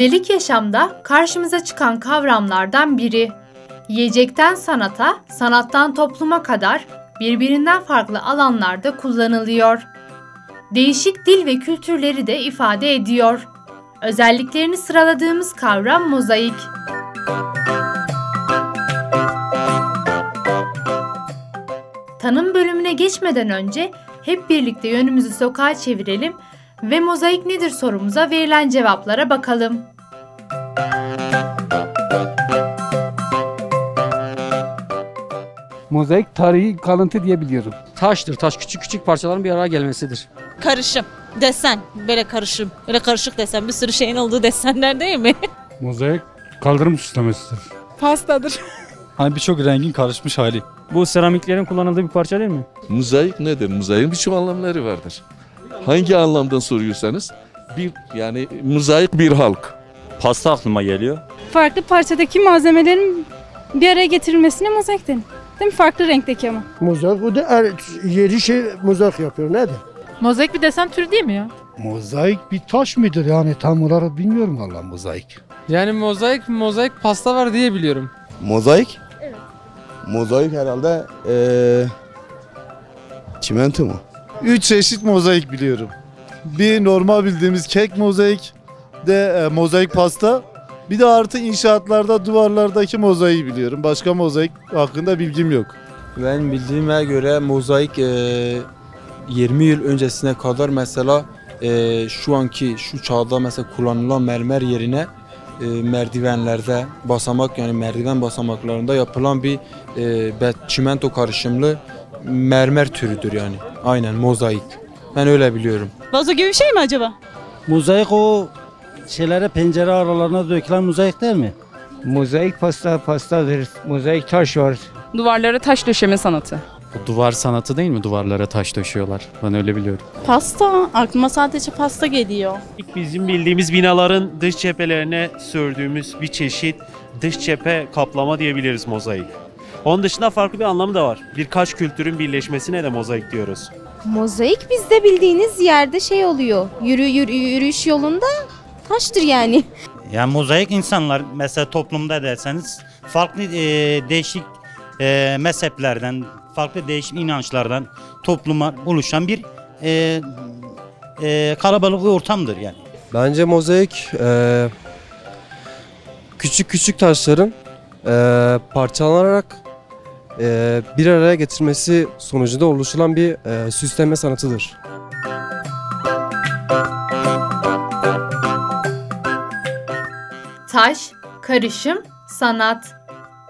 Gündelik yaşamda karşımıza çıkan kavramlardan biri. Yiyecekten sanata, sanattan topluma kadar birbirinden farklı alanlarda kullanılıyor. Değişik dil ve kültürleri de ifade ediyor. Özelliklerini sıraladığımız kavram mozaik. Tanım bölümüne geçmeden önce hep birlikte yönümüzü sokağa çevirelim ve mozaik nedir sorumuza verilen cevaplara bakalım. Mozaik tarihi kalıntı diyebiliyorum. Taştır. Taş küçük küçük parçaların bir araya gelmesidir. Karışım, desen, böyle karışım, böyle karışık desen, bir sürü şeyin olduğu desenler değil mi? Mozaik kaldırım süslemesidir. Pastadır. Hani birçok rengin karışmış hali. Bu seramiklerin kullanıldığı bir parça değil mi? Mozaik nedir? Mozaiğin birçok anlamları vardır. Hangi anlamdan soruyorsanız mozaik bir halk. Pasta aklıma geliyor. Farklı parçadaki malzemelerin bir araya getirilmesine mozaik denir. Değil mi? Farklı renkteki ama. Mozaik, o da yeri mozaik yapıyor. Nedir? Mozaik bir desen türü değil mi ya? Mozaik bir taş mıdır yani tam olarak bilmiyorum valla mozaik. Yani mozaik pasta var diye biliyorum. Mozaik? Evet. Mozaik herhalde çimento mu? 3 çeşit mozaik biliyorum. Bir normal bildiğimiz kek mozaik, mozaik pasta. Bir de artı inşaatlarda duvarlardaki mozaiği biliyorum. Başka mozaik hakkında bilgim yok. Ben bildiğime göre mozaik 20 yıl öncesine kadar mesela şu anki şu çağda mesela kullanılan mermer yerine merdivenlerde merdiven basamaklarında yapılan bir çimento karışımlı mermer türüdür yani. Aynen mozaik. Ben öyle biliyorum. Vazo gibi bir şey mi acaba? Mozaik o pencere aralarına dökülen mozaik değil mi? Mozaik pastadır. Mozaik taş var. Duvarlara taş döşeme sanatı. Bu duvar sanatı değil mi? Duvarlara taş döşüyorlar. Ben öyle biliyorum. Pasta. Aklıma sadece pasta geliyor. Bizim bildiğimiz binaların dış cephelerine sürdüğümüz bir çeşit dış cephe kaplama diyebiliriz mozaik. Onun dışında farklı bir anlamı da var. Birkaç kültürün birleşmesine de mozaik diyoruz. Mozaik bizde bildiğiniz yerde oluyor. Yürüyüş yolunda taştır yani. Yani mozaik insanlar mesela toplumda derseniz farklı değişik mezheplerden, farklı değişik inançlardan topluma oluşan bir kalabalık ortamdır yani. Bence mozaik küçük küçük taşların parçalanarak bir araya getirmesi sonucunda oluşulan bir süsleme sanatıdır. Taş, karışım, sanat.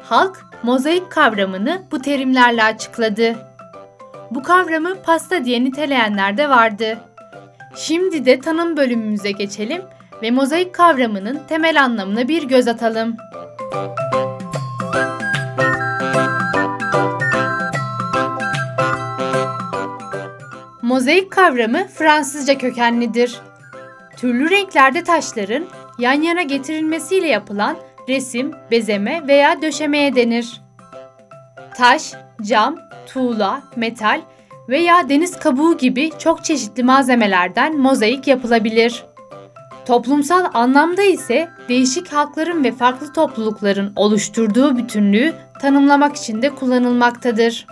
Halk mozaik kavramını bu terimlerle açıkladı. Bu kavramı pasta diye niteleyenler de vardı. Şimdi de tanım bölümümüze geçelim ve mozaik kavramının temel anlamına bir göz atalım. Mozaik kavramı Fransızca kökenlidir. Türlü renklerde taşların yan yana getirilmesiyle yapılan resim, bezeme veya döşemeye denir. Taş, cam, tuğla, metal veya deniz kabuğu gibi çok çeşitli malzemelerden mozaik yapılabilir. Toplumsal anlamda ise değişik halkların ve farklı toplulukların oluşturduğu bütünlüğü tanımlamak için de kullanılmaktadır.